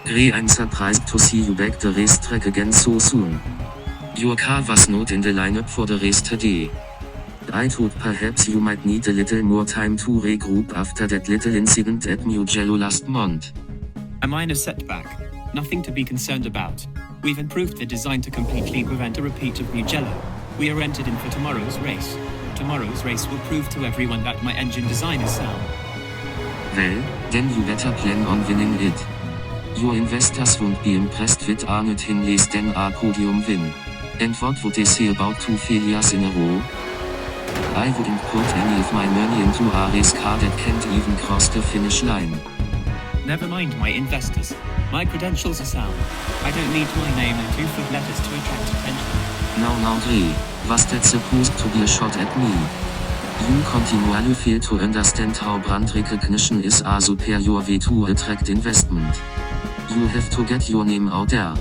I'm surprised to see you back the racetrack again so soon. Your car was not in the lineup for the race today. I thought perhaps you might need a little more time to regroup after that little incident at Mugello last month. A minor setback. Nothing to be concerned about. We've improved the design to completely prevent a repeat of Mugello. We are entered in for tomorrow's race. Tomorrow's race will prove to everyone that my engine design is sound. Well, then you better plan on winning it. Your investors won't be impressed with a not less than a podium win. And what would they say about 2 failures in a row? I wouldn't put any of my money into a race car that can't even cross the finish line. Never mind my investors. My credentials are sound. I don't need my name in 2-foot letters to attract attention. Now Dre, was that supposed to be a shot at me? You continually fail to understand how brand recognition is a superior way to attract investment. You have to get your name out there.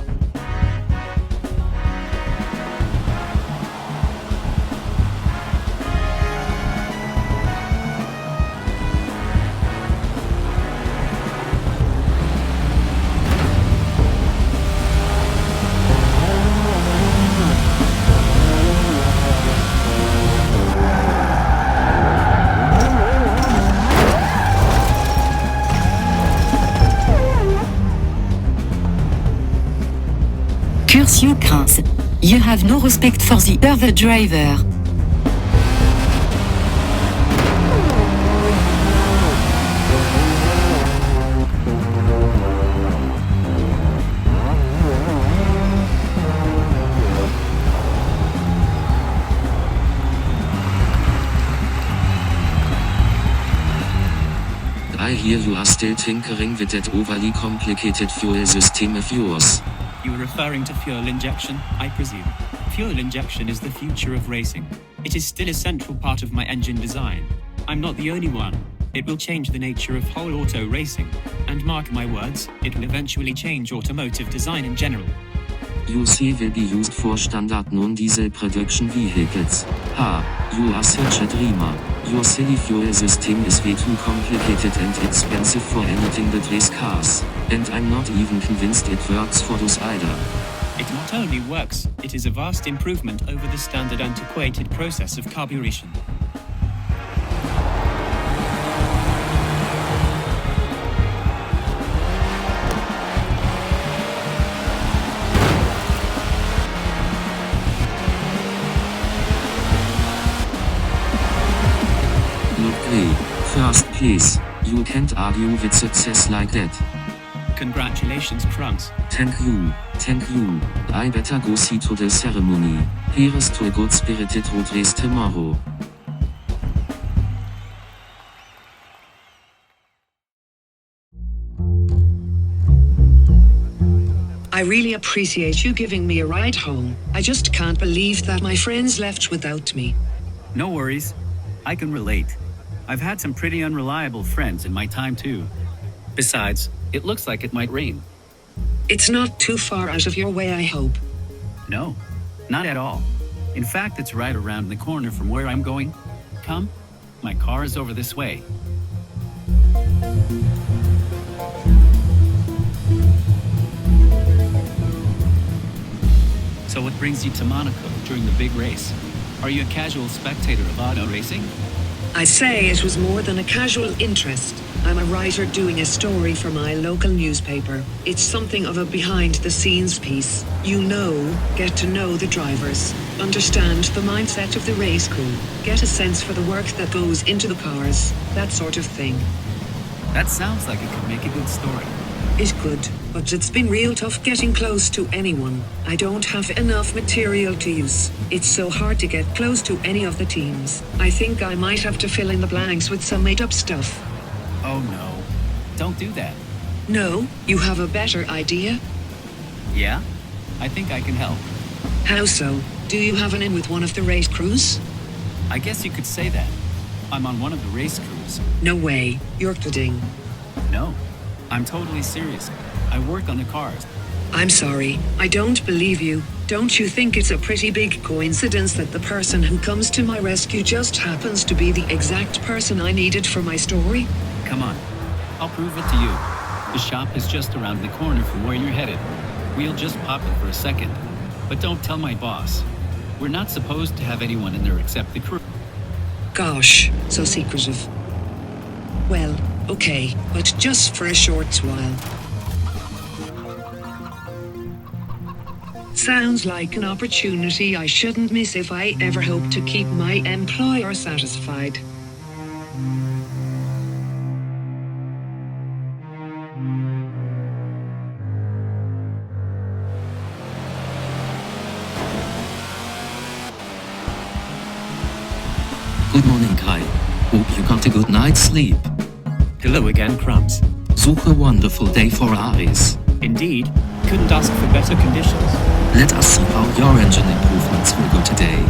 Curcio Crains. You have no respect for the other driver. I hear you are still tinkering with that overly complicated fuel system of yours. You are referring to fuel injection, I presume. Fuel injection is the future of racing. It is still a central part of my engine design. I'm not the only one. It will change the nature of whole auto racing. And mark my words, it will eventually change automotive design in general. UC will be used for standard non-diesel production vehicles. Ha, you are such a dreamer. Your silly fuel system is way too complicated and expensive for anything but race cars. And I'm not even convinced it works for those either. It not only works, it is a vast improvement over the standard antiquated process of carburation. First place, you can't argue with success like that. Congratulations, Krunks. Thank you. I better go see to the ceremony. Here's to a good spirited road race tomorrow. I really appreciate you giving me a ride home. I just can't believe that my friends left without me. No worries. I can relate. I've had some pretty unreliable friends in my time too. Besides, it looks like it might rain. It's not too far out of your way, I hope. No, not at all. In fact, it's right around the corner from where I'm going. Come, my car is over this way. So what brings you to Monaco during the big race? Are you a casual spectator of auto racing? I say it was more than a casual interest. I'm a writer doing a story for my local newspaper. It's something of a behind-the-scenes piece. Get to know the drivers, understand the mindset of the race crew, get a sense for the work that goes into the cars, that sort of thing. That sounds like it could make a good story. It could, but it's been real tough getting close to anyone. I don't have enough material to use. It's so hard to get close to any of the teams. I think I might have to fill in the blanks with some made-up stuff. Oh no, don't do that. No, you have a better idea? Yeah, I think I can help. How so? Do you have an in with one of the race crews? I guess you could say that. I'm on one of the race crews. No way, you're kidding. No, I'm totally serious. I work on the cars. I'm sorry, I don't believe you. Don't you think it's a pretty big coincidence that the person who comes to my rescue just happens to be the exact person I needed for my story? Come on, I'll prove it to you. The shop is just around the corner from where you're headed. We'll just pop in for a second. But don't tell my boss. We're not supposed to have anyone in there except the crew. Gosh, so secretive. Well, okay, but just for a short while. Sounds like an opportunity I shouldn't miss if I ever hope to keep my employer satisfied. Good morning, Kai. Hope you got a good night's sleep. Hello again, Crumbs. Such a wonderful day for Aris. Indeed, couldn't ask for better conditions. Let us see how your engine improvements will go today.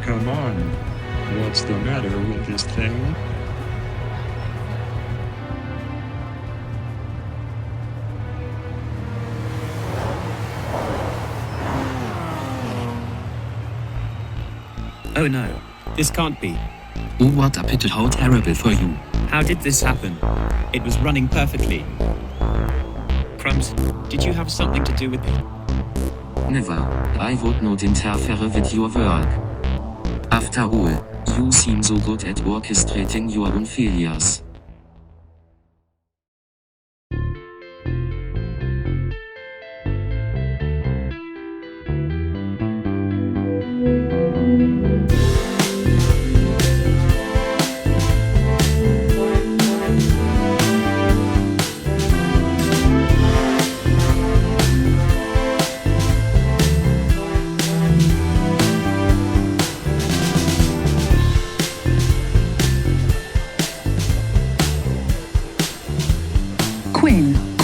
Come on. What's the matter with this thing? Oh no, this can't be. Oh, what a pity, how terrible for you. How did this happen? It was running perfectly. Crumbs, did you have something to do with it? Never. I would not interfere with your work. After all, you seem so good at orchestrating your own failures.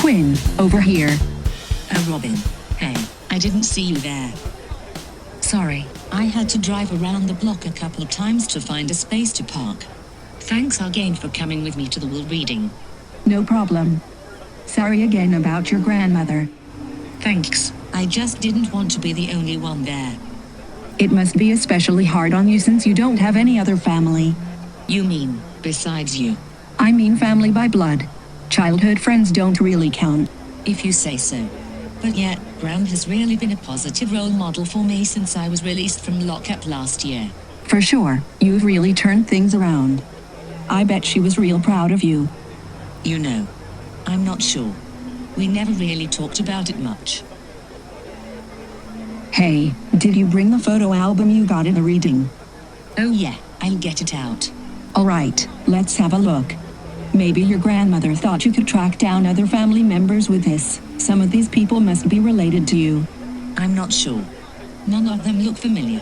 Quinn, over here. Oh, Robin. Hey, I didn't see you there. Sorry, I had to drive around the block a couple of times to find a space to park. Thanks again for coming with me to the will reading. No problem. Sorry again about your grandmother. Thanks, I just didn't want to be the only one there. It must be especially hard on you since you don't have any other family. You mean, besides you? I mean family by blood. Childhood friends don't really count. If you say so. But yet, Gran has really been a positive role model for me since I was released from lockup last year. For sure, you've really turned things around. I bet she was real proud of you. You know, I'm not sure. We never really talked about it much. Hey, did you bring the photo album you got in the reading? Oh yeah, I'll get it out. Alright, let's have a look. Maybe your grandmother thought you could track down other family members with this. Some of these people must be related to you. I'm not sure. None of them look familiar.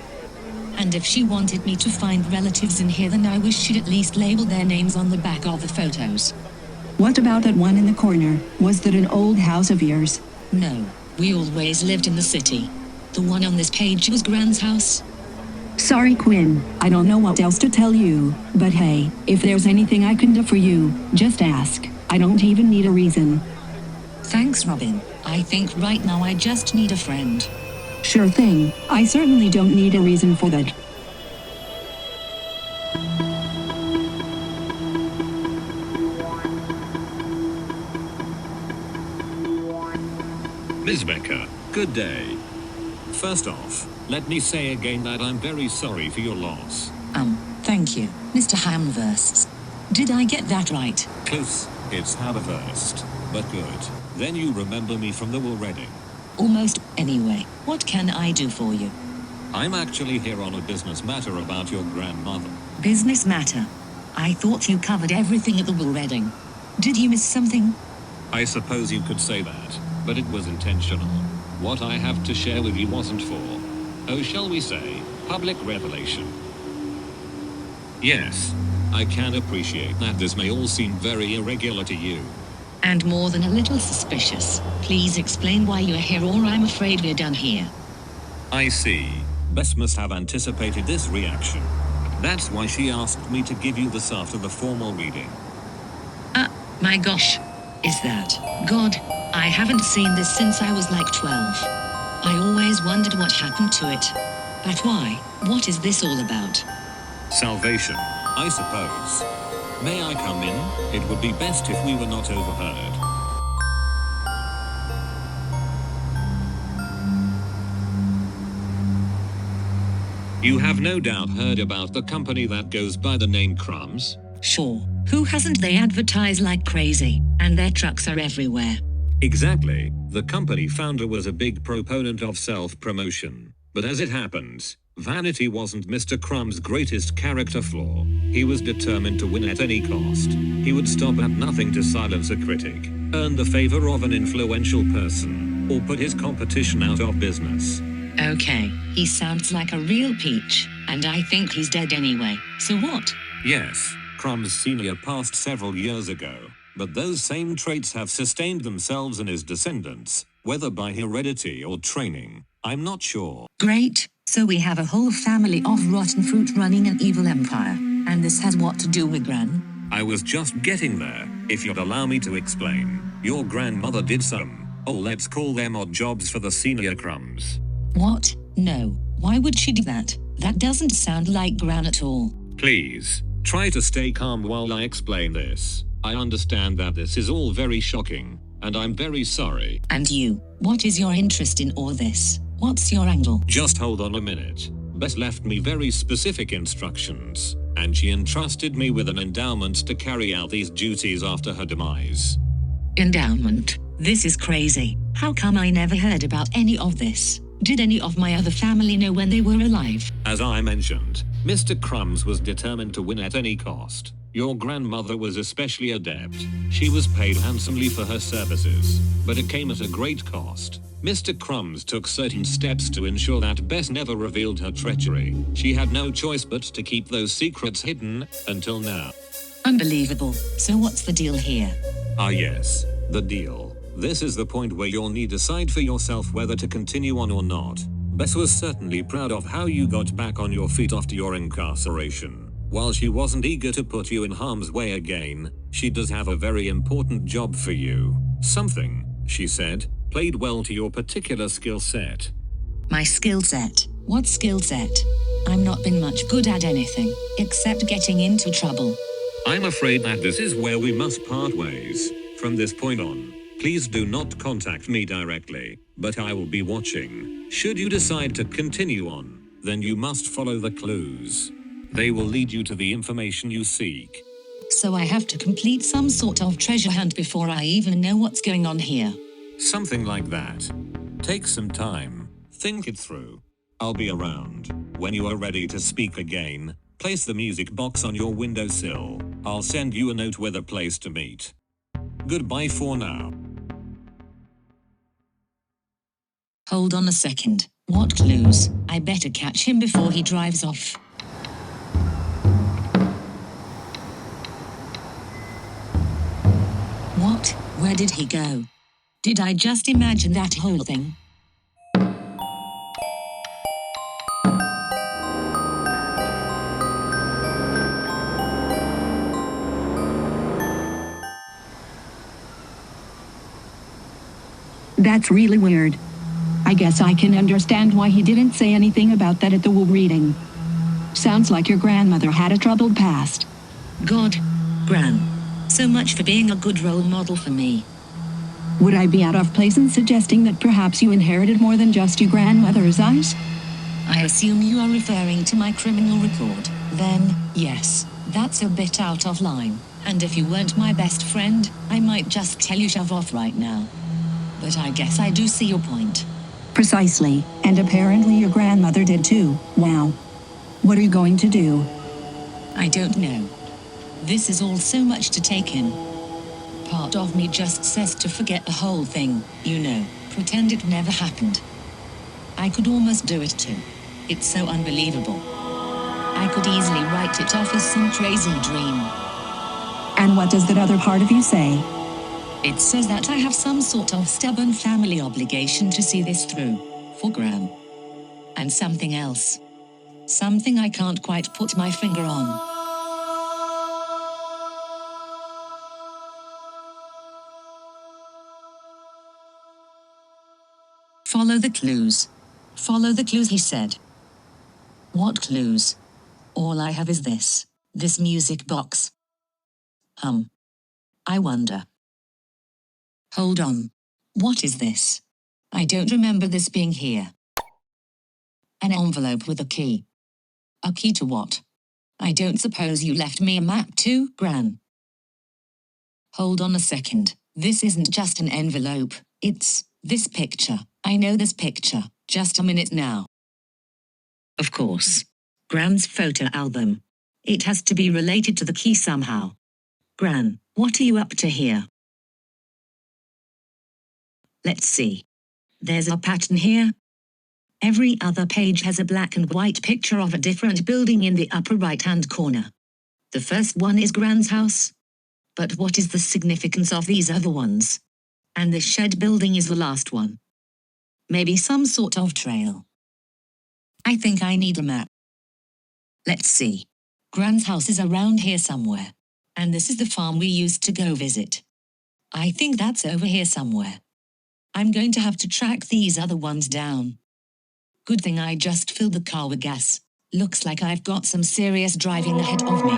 And if she wanted me to find relatives in here, then I wish she'd at least label their names on the back of the photos. What about that one in the corner? Was that an old house of yours? No, we always lived in the city. The one on this page was Gran's house. Sorry, Quinn. I don't know what else to tell you. But hey, if there's anything I can do for you, just ask. I don't even need a reason. Thanks, Robin. I think right now I just need a friend. Sure thing. I certainly don't need a reason for that. Ms. Becker, good day. First off, let me say again that I'm very sorry for your loss. Thank you, Mr. Hamverst. Did I get that right? Close, it's Haverhurst, but good. Then you remember me from the Woolreading. Almost. Anyway, what can I do for you? I'm actually here on a business matter about your grandmother. Business matter? I thought you covered everything at the Woolreading. Did you miss something? I suppose you could say that, but it was intentional. What I have to share with you wasn't for, oh, shall we say, public revelation. Yes, I can appreciate that this may all seem very irregular to you. And more than a little suspicious. Please explain why you're here, or I'm afraid we're done here. I see. Bess must have anticipated this reaction. That's why she asked me to give you this after the formal reading. My gosh. Is that? God, I haven't seen this since I was like 12. I always wondered what happened to it. But why? What is this all about? Salvation, I suppose. May I come in? It would be best if we were not overheard. You have no doubt heard about the company that goes by the name Crumbs? Sure. Who hasn't? They advertise like crazy, and their trucks are everywhere. Exactly. The company founder was a big proponent of self-promotion. But as it happens, vanity wasn't Mr. Crumb's greatest character flaw. He was determined to win at any cost. He would stop at nothing to silence a critic, earn the favor of an influential person, or put his competition out of business. Okay, he sounds like a real peach, and I think he's dead anyway. So what? Yes, Crumbs Sr. passed several years ago, but those same traits have sustained themselves in his descendants, whether by heredity or training. I'm not sure. Great, so we have a whole family of rotten fruit running an evil empire, and this has what to do with Gran? I was just getting there, if you'd allow me to explain. Your grandmother did some, let's call them odd jobs for the senior Crumbs. What? No, why would she do that? That doesn't sound like Gran at all. Please, try to stay calm while I explain this. I understand that this is all very shocking, and I'm very sorry. And you, what is your interest in all this? What's your angle? Just hold on a minute. Bess left me very specific instructions, and she entrusted me with an endowment to carry out these duties after her demise. Endowment? This is crazy. How come I never heard about any of this? Did any of my other family know when they were alive? As I mentioned, Mr. Crumbs was determined to win at any cost. Your grandmother was especially adept. She was paid handsomely for her services, but it came at a great cost. Mr. Crumbs took certain steps to ensure that Bess never revealed her treachery. She had no choice but to keep those secrets hidden, until now. Unbelievable. So what's the deal here? Ah yes, the deal. This is the point where you'll need to decide for yourself whether to continue on or not. Bess was certainly proud of how you got back on your feet after your incarceration. While she wasn't eager to put you in harm's way again, she does have a very important job for you. Something, she said, played well to your particular skill set. My skill set? What skill set? I'm not been much good at anything, except getting into trouble. I'm afraid that this is where we must part ways. From this point on, please do not contact me directly, but I will be watching. Should you decide to continue on, then you must follow the clues. They will lead you to the information you seek. So I have to complete some sort of treasure hunt before I even know what's going on here. Something like that. Take some time. Think it through. I'll be around. When you are ready to speak again, place the music box on your windowsill. I'll send you a note with a place to meet. Goodbye for now. Hold on a second. What clues? I better catch him before he drives off. What? Where did he go? Did I just imagine that whole thing? That's really weird. I guess I can understand why he didn't say anything about that at the will reading. Sounds like your grandmother had a troubled past. God. Gran. So much for being a good role model for me. Would I be out of place in suggesting that perhaps you inherited more than just your grandmother's eyes? I assume you are referring to my criminal record. Then, yes, that's a bit out of line. And if you weren't my best friend, I might just tell you shove off right now. But I guess I do see your point. Precisely, and apparently your grandmother did too. Wow. What are you going to do? I don't know. This is all so much to take in. Part of me just says to forget the whole thing, you know, pretend it never happened. I could almost do it too. It's so unbelievable. I could easily write it off as some crazy dream. And what does that other part of you say? It says that I have some sort of stubborn family obligation to see this through, for Gran. And something else. Something I can't quite put my finger on. Follow the clues. Follow the clues, he said. What clues? All I have is this music box. I wonder. Hold on. What is this? I don't remember this being here. An envelope with a key. A key to what? I don't suppose you left me a map too, Gran? Hold on a second. This isn't just an envelope, it's this picture. I know this picture. Just a minute now. Of course. Gran's photo album. It has to be related to the key somehow. Gran, what are you up to here? Let's see. There's a pattern here. Every other page has a black and white picture of a different building in the upper right-hand corner. The first one is Gran's house. But what is the significance of these other ones? And the shed building is the last one. Maybe some sort of trail. I think I need a map. Let's see. Gran's house is around here somewhere. And this is the farm we used to go visit. I think that's over here somewhere. I'm going to have to track these other ones down. Good thing I just filled the car with gas. Looks like I've got some serious driving ahead of me.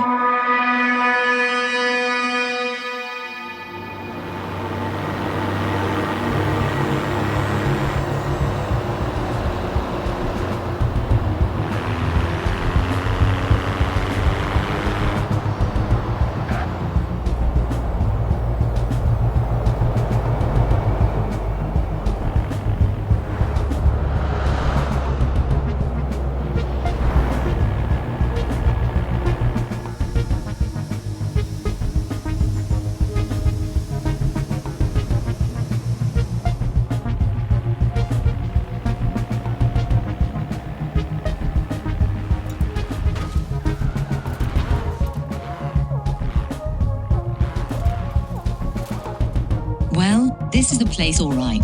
This is the place, all right.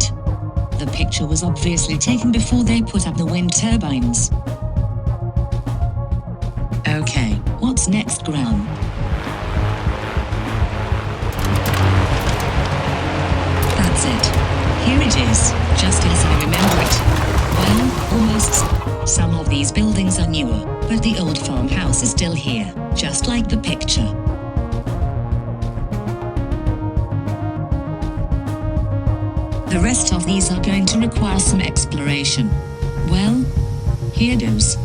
The picture was obviously taken before they put up the wind turbines. Okay, what's next, Gran? That's it. Here it is, just as I remember it. Well, almost. Some of these buildings are newer, but the old farmhouse is still here, just like the picture. The rest of these are going to require some exploration. Well, here goes.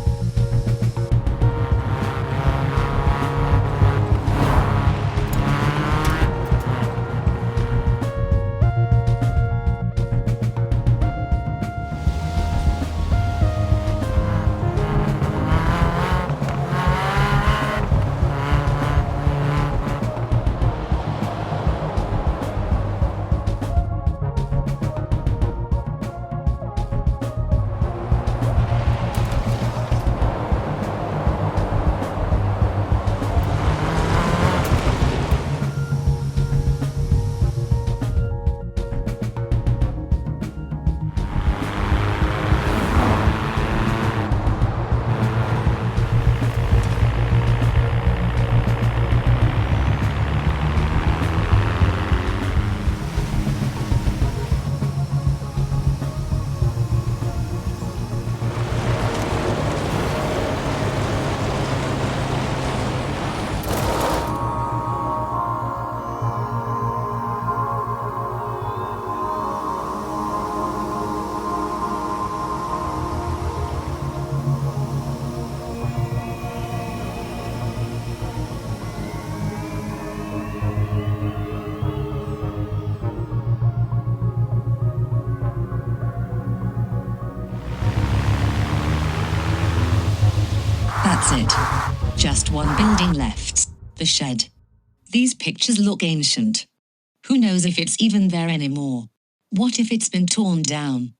That's it. Just one building left. The shed. These pictures look ancient. Who knows if it's even there anymore? What if it's been torn down?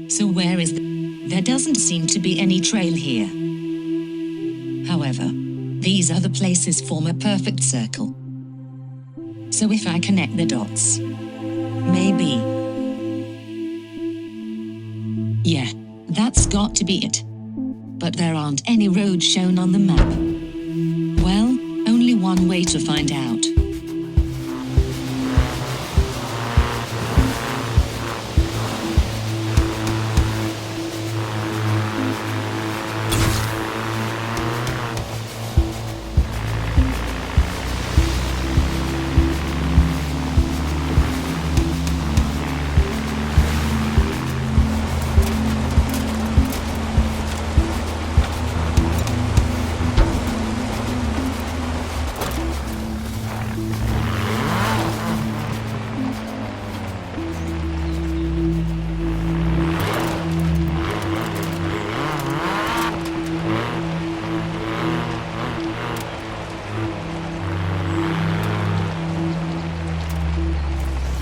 So where is There doesn't seem to be any trail here. However, these other places form a perfect circle. So if I connect the dots, maybe. Yeah, that's got to be it. But there aren't any roads shown on the map. Well, only one way to find out.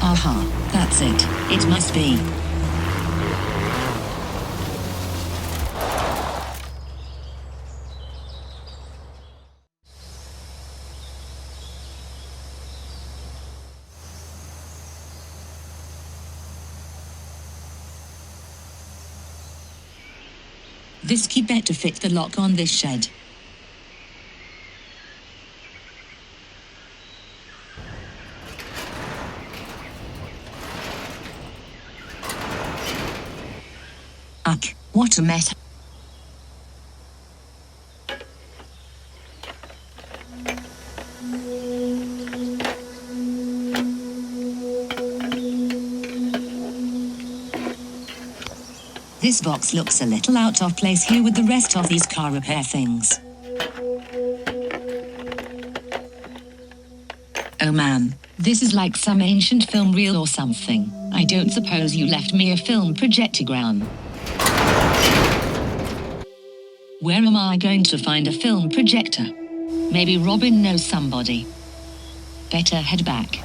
Aha, that's it. It must be. This key better fit the lock on this shed. Ugh, what a mess. This box looks a little out of place here with the rest of these car repair things. Oh man, this is like some ancient film reel or something. I don't suppose you left me a film projectogram. Where am I going to find a film projector? Maybe Robin knows somebody. Better head back.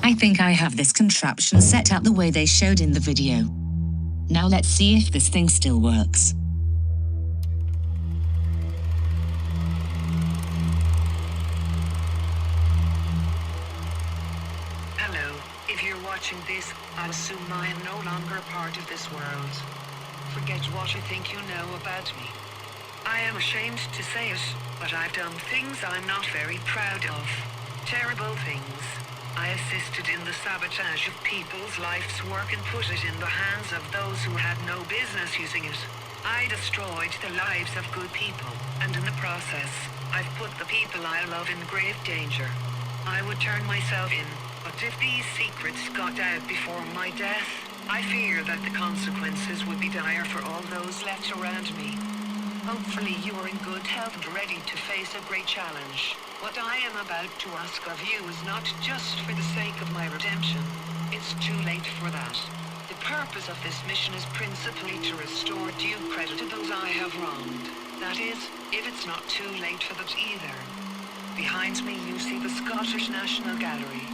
I think I have this contraption set up the way they showed in the video. Now let's see if this thing still works. Hello, if you're watching this, I assume I am no longer a part of this world. Forget what you think you know about me. I am ashamed to say it, but I've done things I'm not very proud of. Terrible things. I assisted in the sabotage of people's life's work and put it in the hands of those who had no business using it. I destroyed the lives of good people, and in the process, I've put the people I love in grave danger. I would turn myself in, but if these secrets got out before my death, I fear that the consequences would be dire for all those left around me. Hopefully you are in good health and ready to face a great challenge. What I am about to ask of you is not just for the sake of my redemption. It's too late for that. The purpose of this mission is principally to restore due credit to those I have wronged. That is, if it's not too late for that either. Behind me you see the Scottish National Gallery.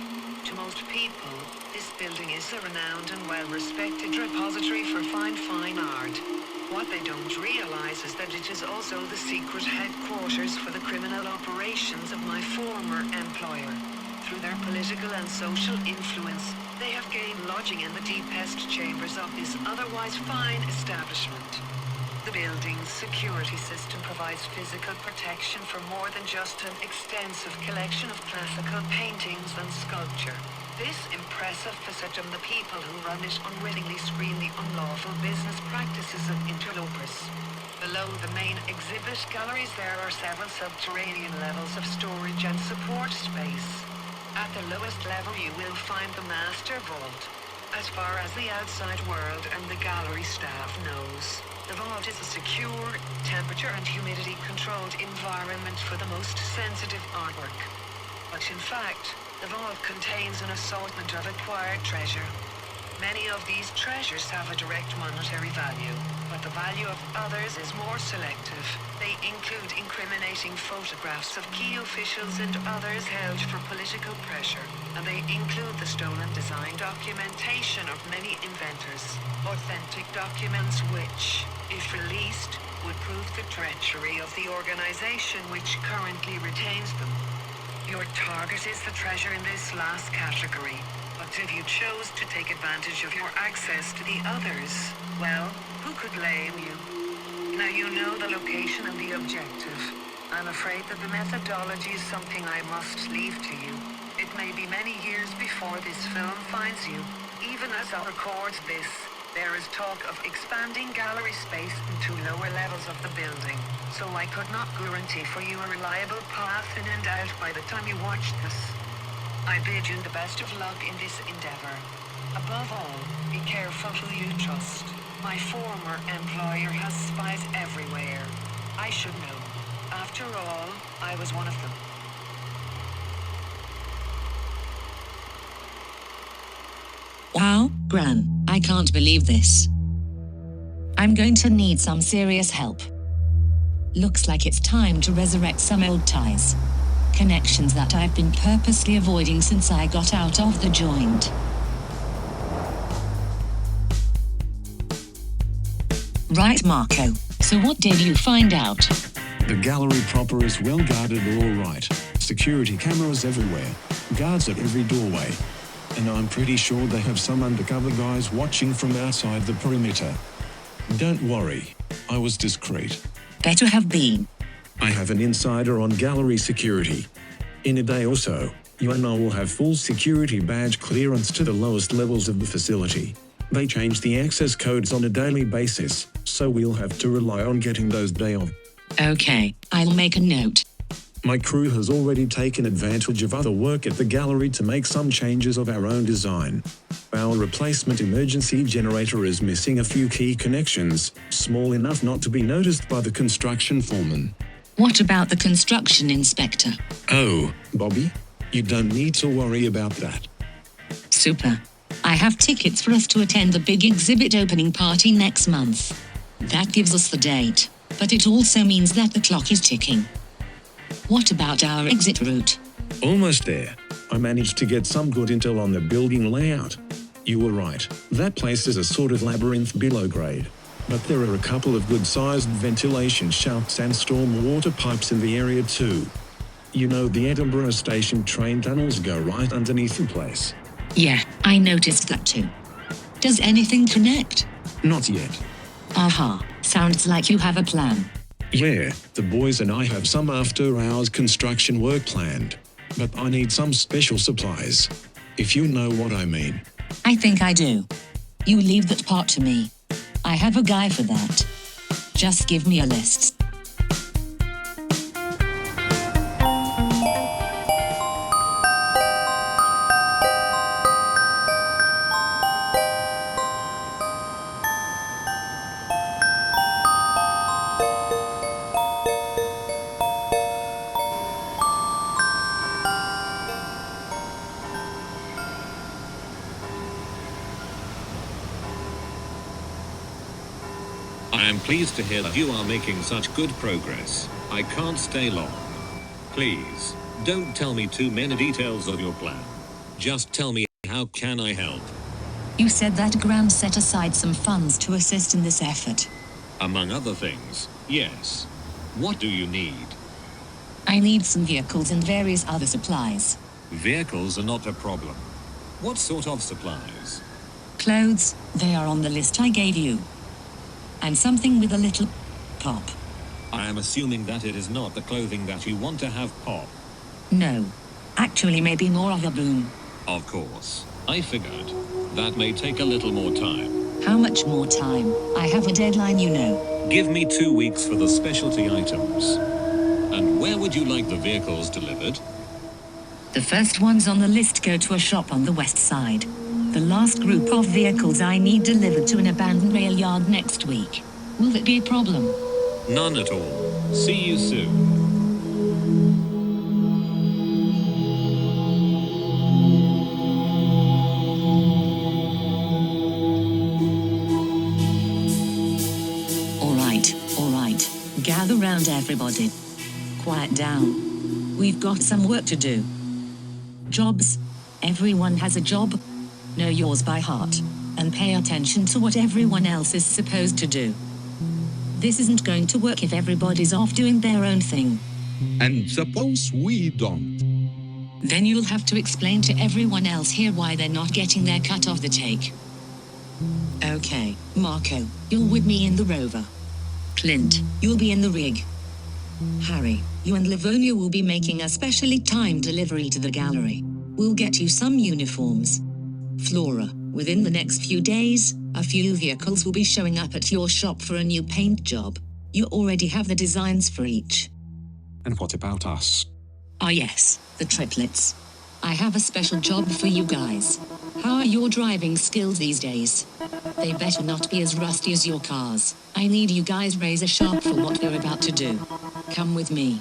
To most people, this building is a renowned and well-respected repository for fine art. What they don't realize is that it is also the secret headquarters for the criminal operations of my former employer. Through their political and social influence, they have gained lodging in the deepest chambers of this otherwise fine establishment. The building's security system provides physical protection for more than just an extensive collection of classical paintings and sculpture. This impressive facade the people who run it unwittingly screen the unlawful business practices of interlopers. Below the main exhibit galleries there are several subterranean levels of storage and support space. At the lowest level you will find the master vault. As far as the outside world and the gallery staff knows, the vault is a secure, temperature and humidity controlled environment for the most sensitive artwork. But in fact, the vault contains an assortment of acquired treasure. Many of these treasures have a direct monetary value, but the value of others is more selective. They include incriminating photographs of key officials and others held for political pressure, and they include the stolen design documentation of many inventors, authentic documents which, if released, would prove the treachery of the organization which currently retains them. Your target is the treasure in this last category, but if you chose to take advantage of your access to the others, well, who could blame you? Now you know the location and the objective. I'm afraid that the methodology is something I must leave to you. It may be many years before this film finds you. Even as I record this, there is talk of expanding gallery space into lower levels of the building, so I could not guarantee for you a reliable path in and out by the time you watch this. I bid you the best of luck in this endeavor. Above all, be careful who you trust. My former employer has spies everywhere. I should know. After all, I was one of them. Wow, Gran, I can't believe this. I'm going to need some serious help. Looks like it's time to resurrect some old ties. Connections that I've been purposely avoiding since I got out of the joint. Right, Marco. So what did you find out? The gallery proper is well guarded, all right. Security cameras everywhere. Guards at every doorway. And I'm pretty sure they have some undercover guys watching from outside the perimeter. Don't worry. I was discreet. Better have been. I have an insider on gallery security. In a day or so, you and I will have full security badge clearance to the lowest levels of the facility. They change the access codes on a daily basis, so we'll have to rely on getting those day on. Okay, I'll make a note. My crew has already taken advantage of other work at the gallery to make some changes of our own design. Our replacement emergency generator is missing a few key connections, small enough not to be noticed by the construction foreman. What about the construction inspector? Oh, Bobby, you don't need to worry about that. Super. I have tickets for us to attend the big exhibit opening party next month. That gives us the date, but it also means that the clock is ticking. What about our exit route? Almost there. I managed to get some good intel on the building layout. You were right, that place is a sort of labyrinth below grade. But there are a couple of good-sized ventilation shafts and storm water pipes in the area too. You know, the Edinburgh station train tunnels go right underneath the place. Yeah, I noticed that too. Does anything connect? Not yet. Aha, sounds like you have a plan. Yeah, the boys and I have some after-hours construction work planned. But I need some special supplies. If you know what I mean. I think I do. You leave that part to me. I have a guy for that. Just give me a list. I am pleased to hear that you are making such good progress. I can't stay long. Please, don't tell me too many details of your plan. Just tell me, how can I help? You said that Gran set aside some funds to assist in this effort. Among other things, yes. What do you need? I need some vehicles and various other supplies. Vehicles are not a problem. What sort of supplies? Clothes, they are on the list I gave you. And something with a little pop. I am assuming that it is not the clothing that you want to have pop. No. Actually, maybe more of a boom. Of course. I figured. That may take a little more time. How much more time? I have a deadline, you know. Give me 2 weeks for the specialty items. And where would you like the vehicles delivered? The first ones on the list go to a shop on the west side. The last group of vehicles I need delivered to an abandoned rail yard next week. Will that be a problem? None at all. See you soon. All right. Gather round, everybody. Quiet down. We've got some work to do. Jobs. Everyone has a job. Know yours by heart. And pay attention to what everyone else is supposed to do. This isn't going to work if everybody's off doing their own thing. And suppose we don't? Then you'll have to explain to everyone else here why they're not getting their cut of the take. Okay, Marco, you're with me in the rover. Clint, you'll be in the rig. Harry, you and Livonia will be making a specially timed delivery to the gallery. We'll get you some uniforms. Flora, within the next few days, a few vehicles will be showing up at your shop for a new paint job. You already have the designs for each. And what about us? Ah yes, the triplets. I have a special job for you guys. How are your driving skills these days? They better not be as rusty as your cars. I need you guys razor sharp for what we're about to do. Come with me.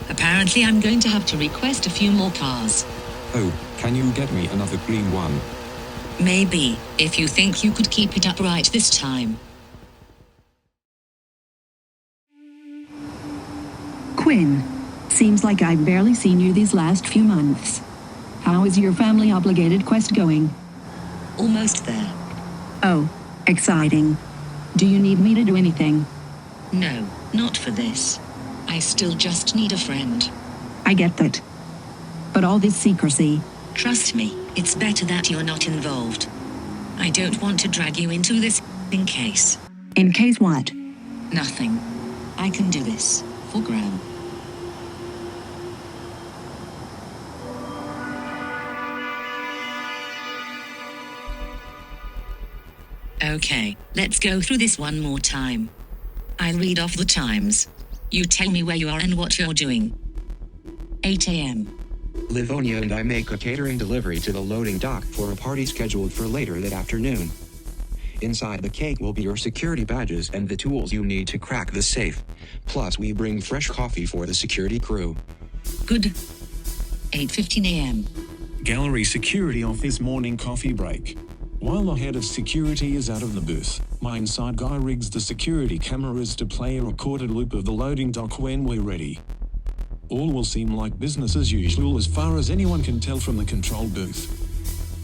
Apparently I'm going to have to request a few more cars. Oh, can you get me another green one? Maybe, if you think you could keep it upright this time. Quinn, seems like I've barely seen you these last few months. How is your family-obligated quest going? Almost there. Oh, exciting. Do you need me to do anything? No, not for this. I still just need a friend. I get that. But all this secrecy. Trust me, it's better that you're not involved. I don't want to drag you into this in case. In case what? Nothing. I can do this, for Graham. Okay, let's go through this one more time. I'll read off the times. You tell me where you are and what you're doing. 8 a.m. Livonia and I make a catering delivery to the loading dock for a party scheduled for later that afternoon. Inside the cake will be your security badges and the tools you need to crack the safe. Plus we bring fresh coffee for the security crew. Good. 8:15 a.m. Gallery security office morning coffee break. While the head of security is out of the booth, my inside guy rigs the security cameras to play a recorded loop of the loading dock when we're ready. All will seem like business as usual as far as anyone can tell from the control booth.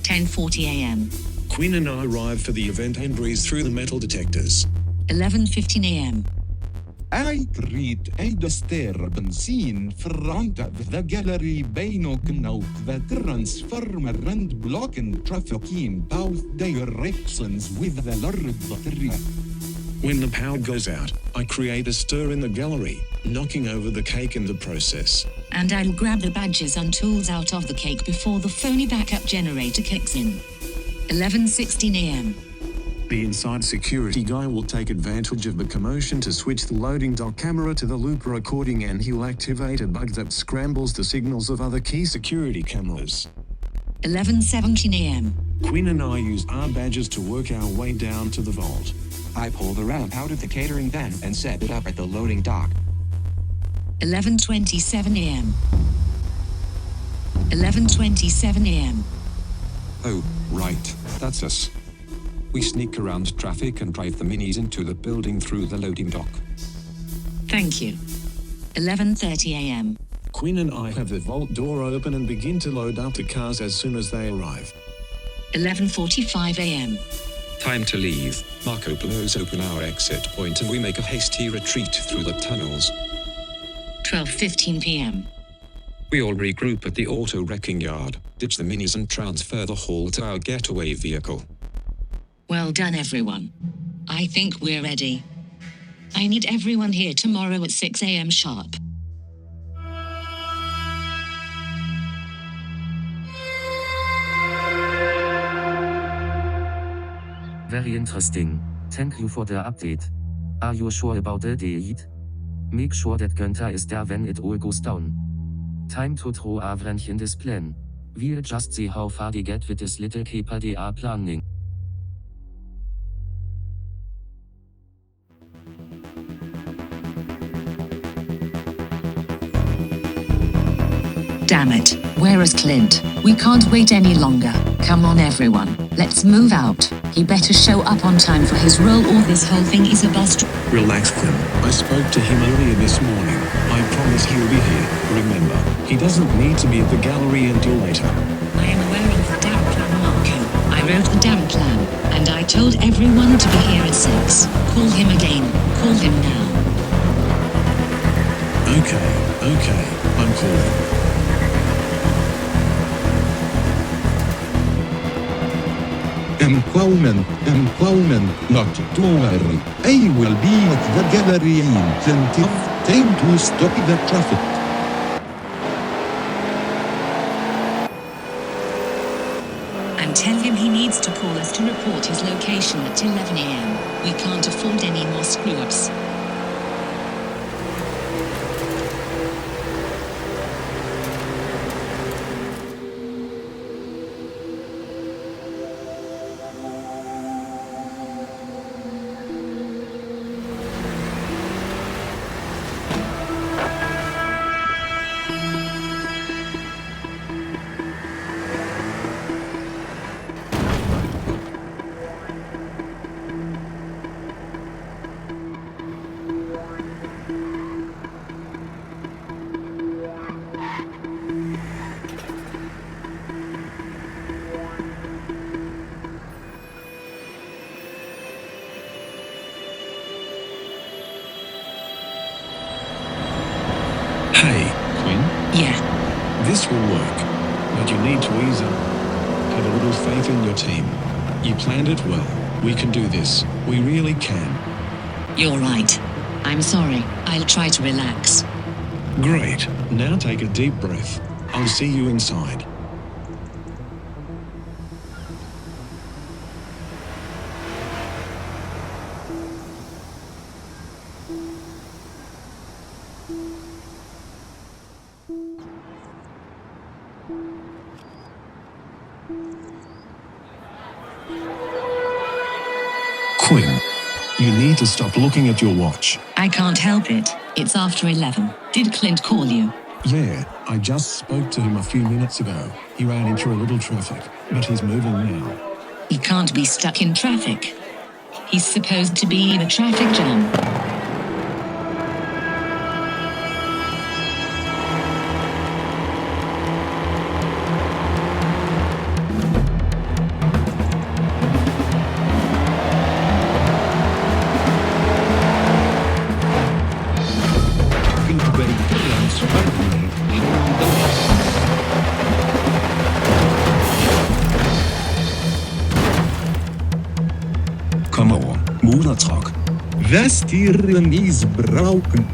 10:40 a.m. Quinn and I arrive for the event and breeze through the metal detectors. 11:15 a.m. I create a disturbance in front of the gallery by knocking out the transformer and blocking traffic in both directions with the large battery. When the power goes out, I create a stir in the gallery, knocking over the cake in the process. And I'll grab the badges and tools out of the cake before the phony backup generator kicks in. 11:16 a.m. The inside security guy will take advantage of the commotion to switch the loading dock camera to the loop recording, and he'll activate a bug that scrambles the signals of other key security cameras. 11:17 a.m. Quinn and I use our badges to work our way down to the vault. I pull the ramp out of the catering van and set it up at the loading dock. 11:27 a.m. 11:27 a.m. Oh, right, that's us. We sneak around traffic and drive the minis into the building through the loading dock. Thank you. 11:30 a.m. Quinn and I have the vault door open and begin to load up the cars as soon as they arrive. 11:45 a.m. Time to leave. Marco blows open our exit point and we make a hasty retreat through the tunnels. 12:15 p.m. We all regroup at the auto wrecking yard, ditch the minis and transfer the haul to our getaway vehicle. Well done, everyone. I think we're ready. I need everyone here tomorrow at 6 a.m. sharp. Very interesting. Thank you for the update. Are you sure about the date? Make sure that Gunther is there when it all goes down. Time to throw a wrench in this plan. We'll just see how far they get with this little caper they are planning. Damn it, where is Clint? We can't wait any longer. Come on everyone, let's move out. He better show up on time for his role or this whole thing is a bust. Relax, Quinn. I spoke to him earlier this morning. I promise he'll be here. Remember, he doesn't need to be at the gallery until later. I am aware of the damn plan, Marco. I wrote the damn plan, and I told everyone to be here at 6. Call him again. Call him now. Okay, I'm calling. Employment, not to worry. I will be at the gallery in plenty of time to stop the traffic. And tell him he needs to call us to report his location at 11 a.m. We can't afford any more screw-ups. Hey, Quinn, Yeah. this will work, but you need to ease up. Have a little faith in your team. You planned it well. We can do this. We really can. You're right. I'm sorry. I'll try to relax. Great. Now take a deep breath. I'll see you inside. Quinn, you need to stop looking at your watch. I can't help it. It's after 11. Did Clint call you? Yeah, I just spoke to him a few minutes ago. He ran into a little traffic, but he's moving now. He can't be stuck in traffic. He's supposed to be in a traffic jam. Come on, motor truck. The steering is broken.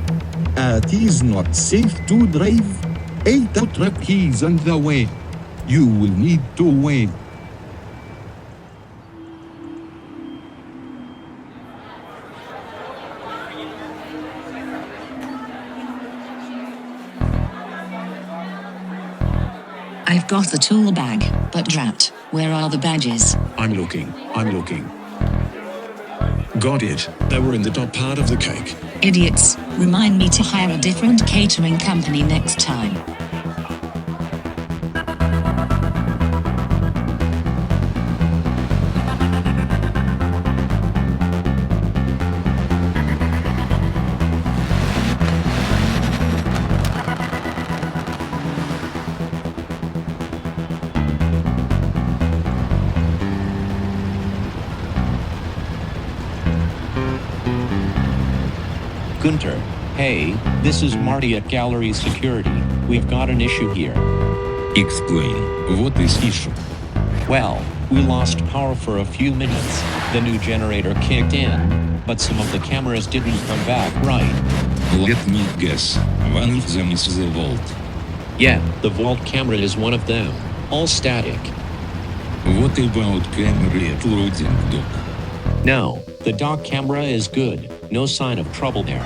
It is not safe to drive. A tow truck is on the way. You will need to wait. I've got the tool bag, but drat, where are the badges? I'm looking. Got it. They were in the top part of the cake. Idiots, remind me to hire a different catering company next time. Gunter, hey, this is Marty at Gallery Security. We've got an issue here. Explain, what is issue? Well, we lost power for a few minutes. The new generator kicked in, but some of the cameras didn't come back right. Let me guess, one of them is the vault. Yeah, the vault camera is one of them. All static. What about camera at loading dock? No, the dock camera is good. No sign of trouble there.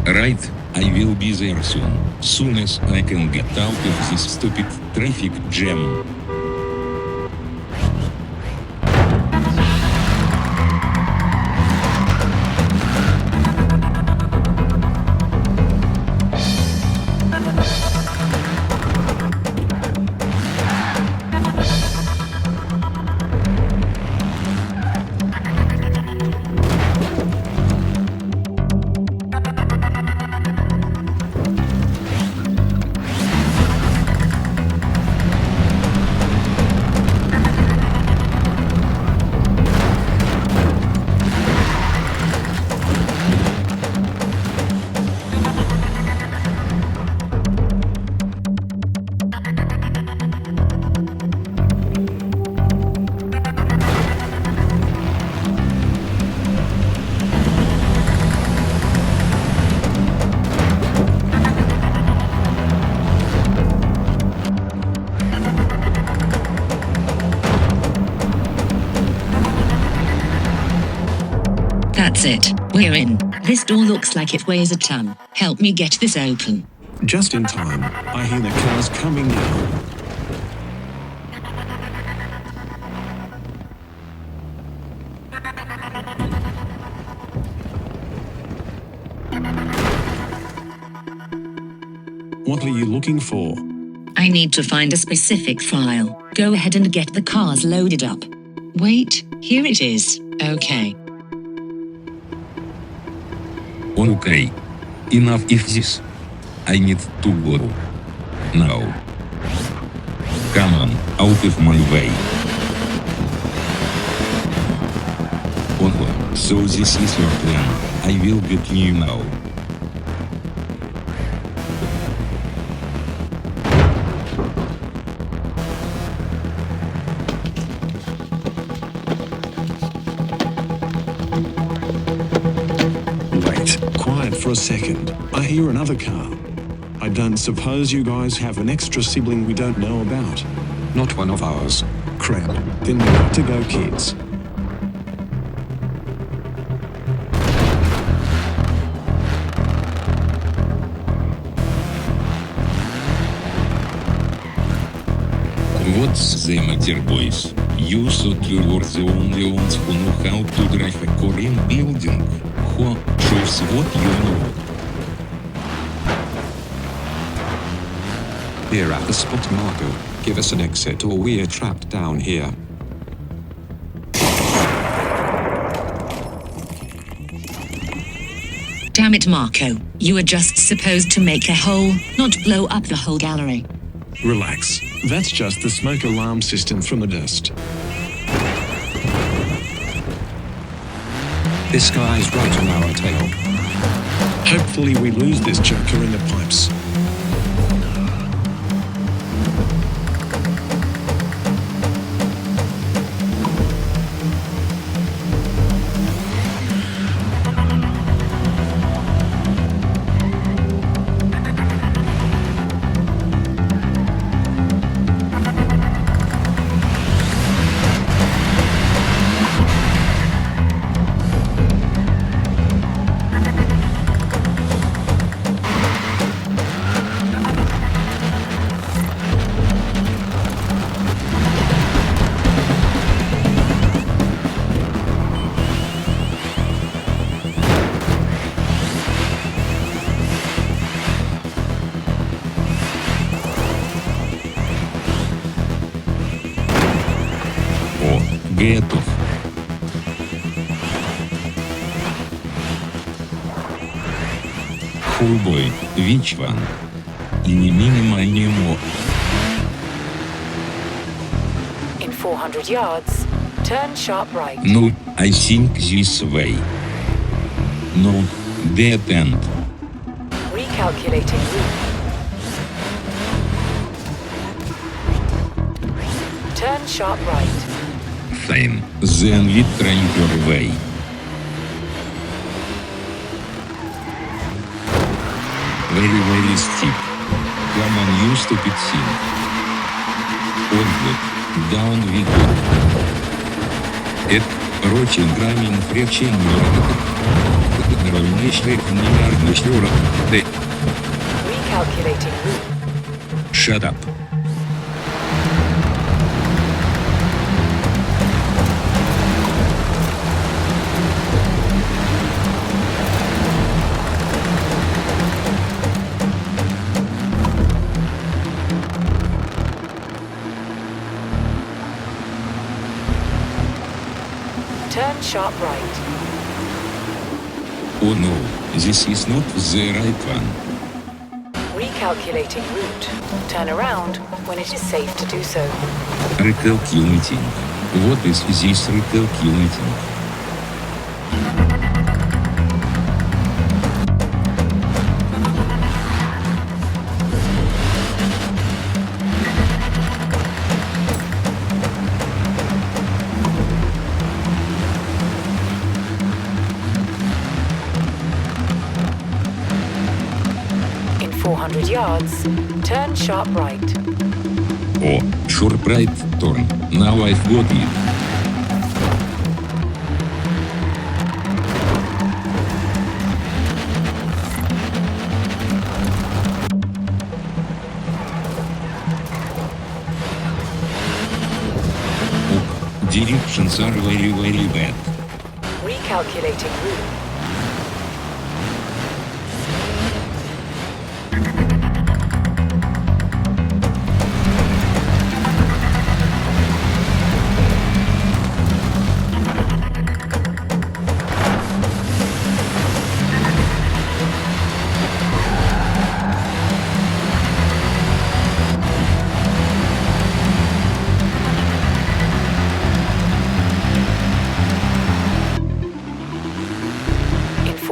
Right, I will be there soon as I can get out of this stupid traffic jam. That's it. We're in. This door looks like it weighs a ton. Help me get this open. Just in time. I hear the cars coming now. What are you looking for? I need to find a specific file. Go ahead and get the cars loaded up. Wait, here it is. Okay. Okay. Enough of this. I need to go. Now. Come on, out of my way. Oh, so this is your plan. I will get you now. Wait, quiet for a second. I hear another car. I don't suppose you guys have an extra sibling we don't know about? Not one of ours. Crap. Then we got to go, kids. What's the matter, boys? You thought you were the only ones who know how to drive a Korean building? Who shows what you know? Here at the spot, Marco. Give us an exit or we're trapped down here. Damn it, Marco. You were just supposed to make a hole, not blow up the whole gallery. Relax. That's just the smoke alarm system from the dust. This guy's right on our tail. Hopefully we lose this joker in the pipes. Готов. Хулбой, which one? И не минимальнее. In 400 yards, turn sharp right. No, I think this way. No, dead end. Recalculating route. Turn sharp right. Fine, then we try your way. Very steep. Come on, you stupid thing. Onward, down we go. Короче, грамин фрекчен. Recalculating route. Shut up. Turn sharp right. Oh no, this is not the right one. Recalculating route. Turn around when it is safe to do so. Recalculating. What is this recalculating? In 400 yards, turn sharp right. Oh, sharp right turn. Now I've got it. Oh, directions are very bad. Recalculating route.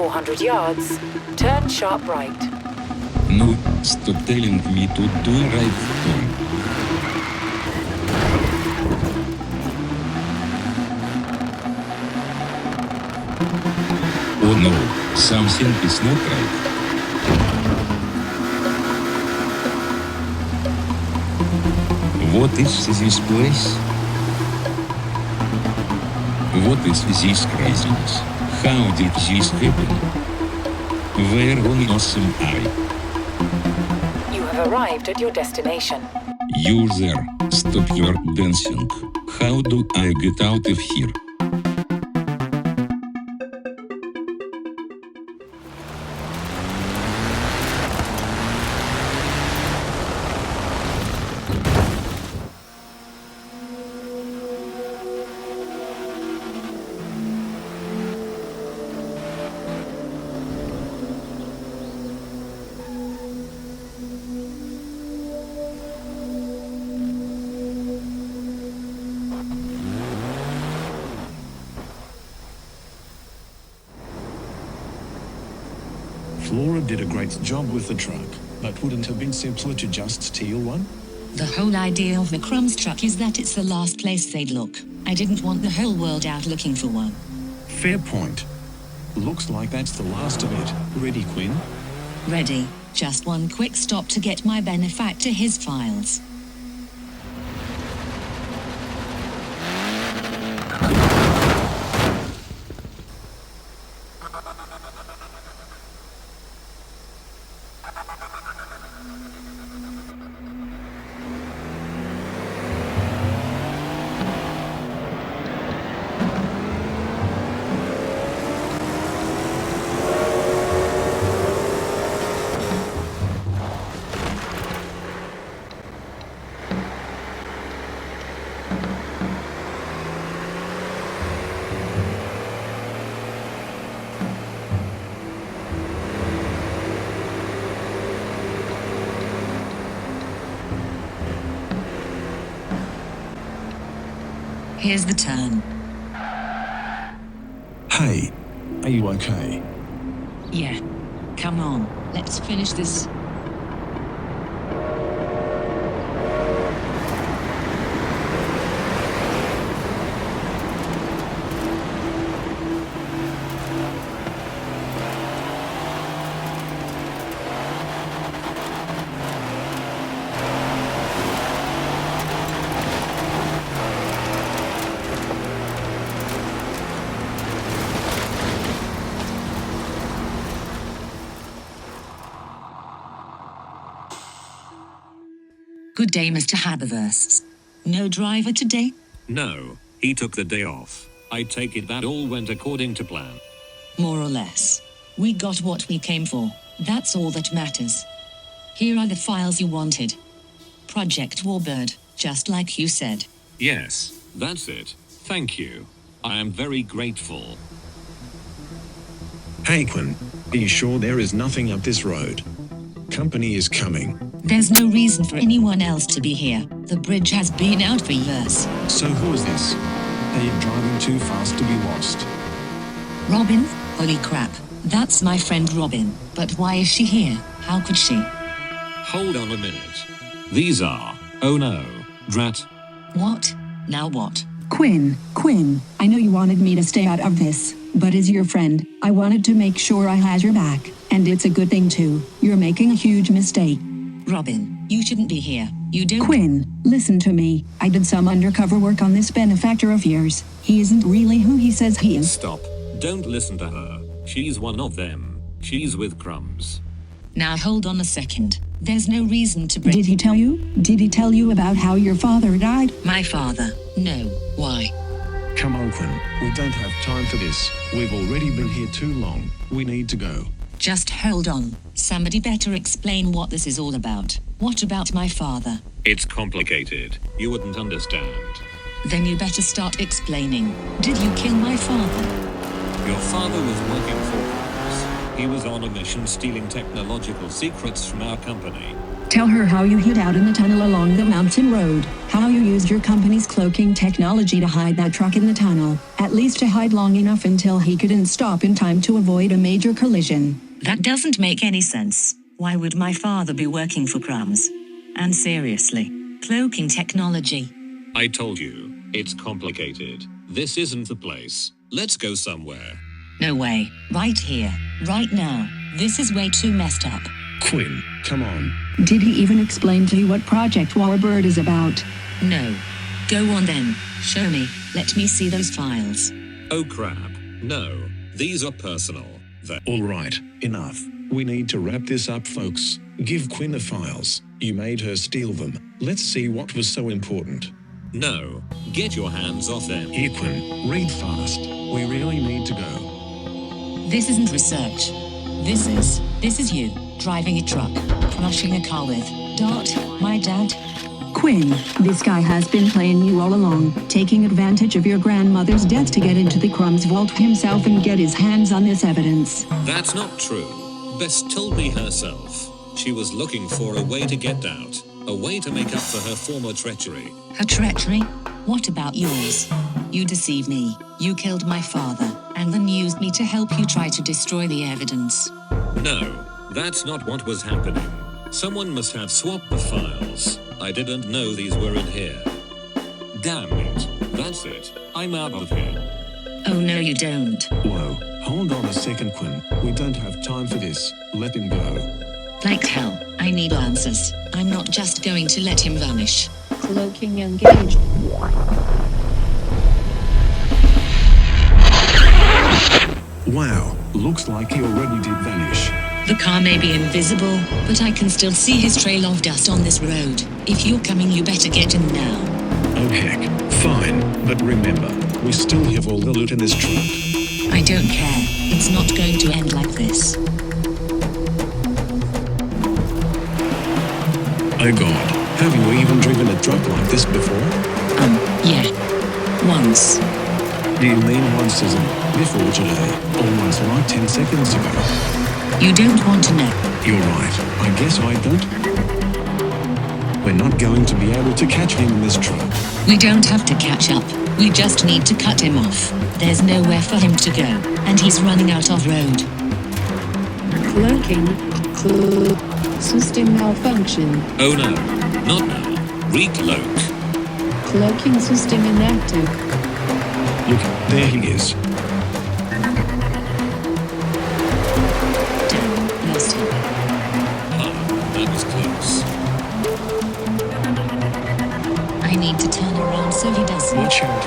400 yards, turn sharp right. No, stop telling me to do right turn. Oh no, something is not right. What is this place? What is this craziness? How did this happen? Where on awesome I? You have arrived at your destination. User, stop your dancing. How do I get out of here? Flora did a great job with the truck, but wouldn't have been simpler to just steal one? The whole idea of the Crumbs truck is that it's the last place they'd look. I didn't want the whole world out looking for one. Fair point. Looks like that's the last of it. Ready, Quinn? Ready. Just one quick stop to get my benefactor his files. Here's the turn. Hey, are you okay? Yeah. Come on, let's finish this. Good day, Mr. Haberverse. No driver today? No, he took the day off. I take it that all went according to plan. More or less. We got what we came for. That's all that matters. Here are the files you wanted. Project Warbird, just like you said. Yes, that's it. Thank you. I am very grateful. Hey, Quinn, are you sure there is nothing up this road? Company is coming. There's no reason for anyone else to be here. The bridge has been out for years. So who is this? Are you driving too fast to be lost? Robin? Holy crap. That's my friend Robin. But why is she here? How could she? Hold on a minute. These are... Oh no. Drat. What? Now what? Quinn, I know you wanted me to stay out of this, but as your friend, I wanted to make sure I had your back, and it's a good thing too. You're making a huge mistake. Robin, you shouldn't be here. You don't— Quinn, listen to me. I did some undercover work on this benefactor of yours. He isn't really who he says he is. Stop. Don't listen to her. She's one of them. She's with Crumbs. Now hold on a second. There's no reason to Did he tell you? Did he tell you about how your father died? My father? No. Why? Come on, Quinn. We don't have time for this. We've already been here too long. We need to go. Just hold on. Somebody better explain what this is all about. What about my father? It's complicated. You wouldn't understand. Then you better start explaining. Did you kill my father? Your father was working for Crumbs. He was on a mission stealing technological secrets from our company. Tell her how you hid out in the tunnel along the mountain road, how you used your company's cloaking technology to hide that truck in the tunnel, at least to hide long enough until he couldn't stop in time to avoid a major collision. That doesn't make any sense. Why would my father be working for crumbs? And seriously, cloaking technology. I told you, it's complicated. This isn't the place. Let's go somewhere. No way. Right here. Right now. This is way too messed up. Quinn, come on. Did he even explain to you what Project Warbird is about? No. Go on then. Show me. Let me see those files. Oh crap. No. These are personal. All right, enough. We need to wrap this up, folks. Give Quinn the files. You made her steal them. Let's see what was so important. No. Get your hands off them. Here, Quinn, read fast. We really need to go. This isn't research. This is you, driving a truck, crushing a car with, my dad. Quinn, this guy has been playing you all along, taking advantage of your grandmother's death to get into the Crumbs vault himself and get his hands on this evidence. That's not true. Bess told me herself. She was looking for a way to get out, a way to make up for her former treachery. Her treachery? What about yours? You deceived me, you killed my father, and then used me to help you try to destroy the evidence. No, that's not what was happening. Someone must have swapped the files. I didn't know these were in here. Damn it. That's it. I'm out of here. Oh no you don't. Whoa, hold on a second, Quinn. We don't have time for this. Let him go. Like hell, I need answers. I'm not just going to let him vanish. Cloaking engaged. Wow, looks like he already did vanish. The car may be invisible, but I can still see his trail of dust on this road. If you're coming, you better get in now. Oh heck, fine. But remember, we still have all the loot in this truck. I don't care. It's not going to end like this. Oh god, have you even driven a truck like this before? Yeah. Once. Do you mean once as in before today, or once like 10 seconds ago? You don't want to know. You're right, I guess I don't. We're not going to be able to catch him in this truck. We don't have to catch up. We just need to cut him off. There's nowhere for him to go, and he's running out of road. Cloaking. System malfunction. Oh no, not now. Recloak. Cloaking system inactive. Look, there he is. Damn, lost him. That was close. I need to turn around so he doesn't. Watch out.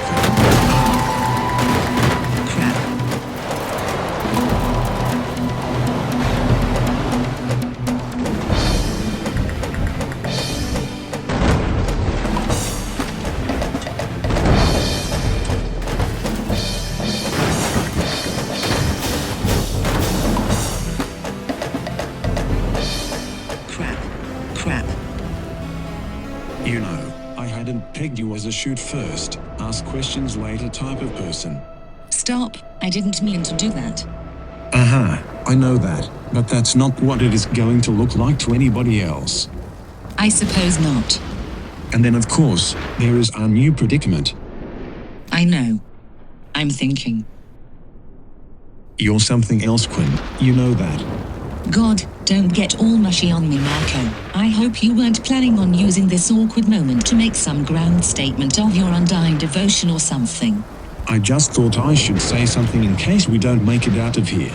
Crap. Crap. You know, I hadn't pegged you as a shoot first, ask questions later type of person. Stop. I didn't mean to do that. I know that, but that's not what it is going to look like to anybody else. I suppose not. And then of course, there is our new predicament. I know. I'm thinking. You're something else, Quinn. You know that. God, don't get all mushy on me, Marco. I hope you weren't planning on using this awkward moment to make some grand statement of your undying devotion or something. I just thought I should say something in case we don't make it out of here.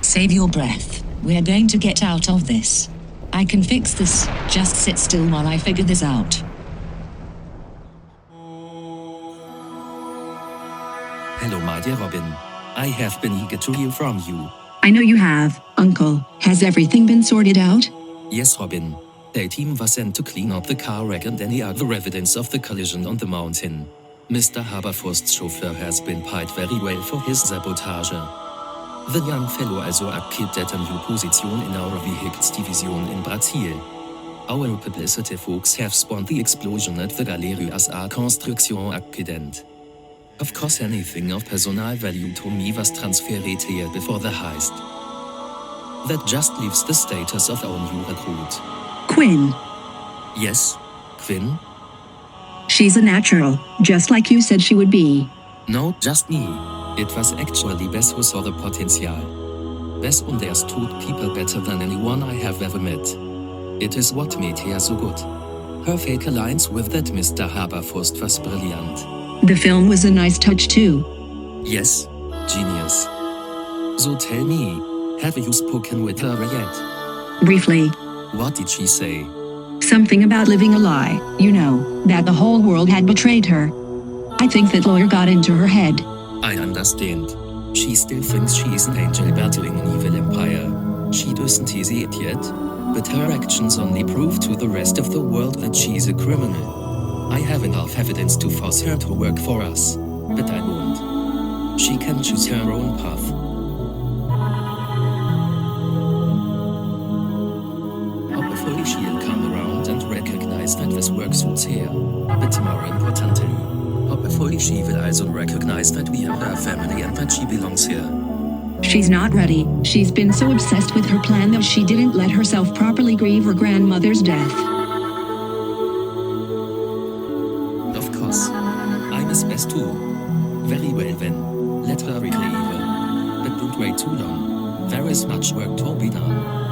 Save your breath. We're going to get out of this. I can fix this. Just sit still while I figure this out. Hello, my dear Robin. I have been eager to hear from you. I know you have, Uncle. Has everything been sorted out? Yes, Robin. A team was sent to clean up the car wreck and any other evidence of the collision on the mountain. Mr. Haberforst's chauffeur has been paid very well for his sabotage. The young fellow also acquired a new position in our vehicles division in Brazil. Our publicity folks have spawned the explosion at the Galerias A construction accident. Of course, anything of personal value to me was transferred here before the heist. That just leaves the status of our new recruit. Quinn. Yes, Quinn? She's a natural, just like you said she would be. No, just me. It was actually Bess who saw the potential. Bess understood people better than anyone I have ever met. It is what made her so good. Her fake alliance with that Mr. Haberforst was brilliant. The film was a nice touch too. Yes, genius. So tell me, have you spoken with her yet? Briefly. What did she say? Something about living a lie, you know, that the whole world had betrayed her. I think that lawyer got into her head. I understand. She still thinks she is an angel battling an evil empire. She doesn't see it yet, but her actions only prove to the rest of the world that she's a criminal. I have enough evidence to force her to work for us, but I won't. She can choose her own path. Hopefully she'll come around and recognize that this work suits her. But more importantly, hopefully she will also recognize that we are her family and that she belongs here. She's not ready. She's been so obsessed with her plan that she didn't let herself properly grieve her grandmother's death. Of course. I miss Bess too. Very well then. Let her relieve. But don't wait too long. There is much work to be done.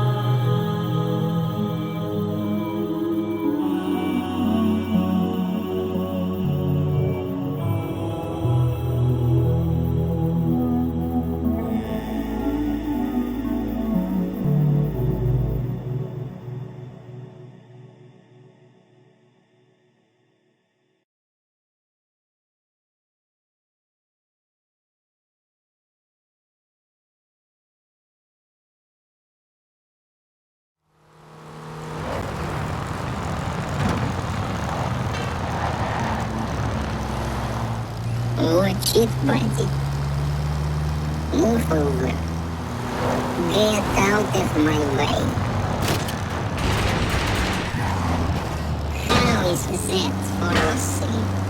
Watch it, buddy. Move over. Get out of my way. How is that for your sake?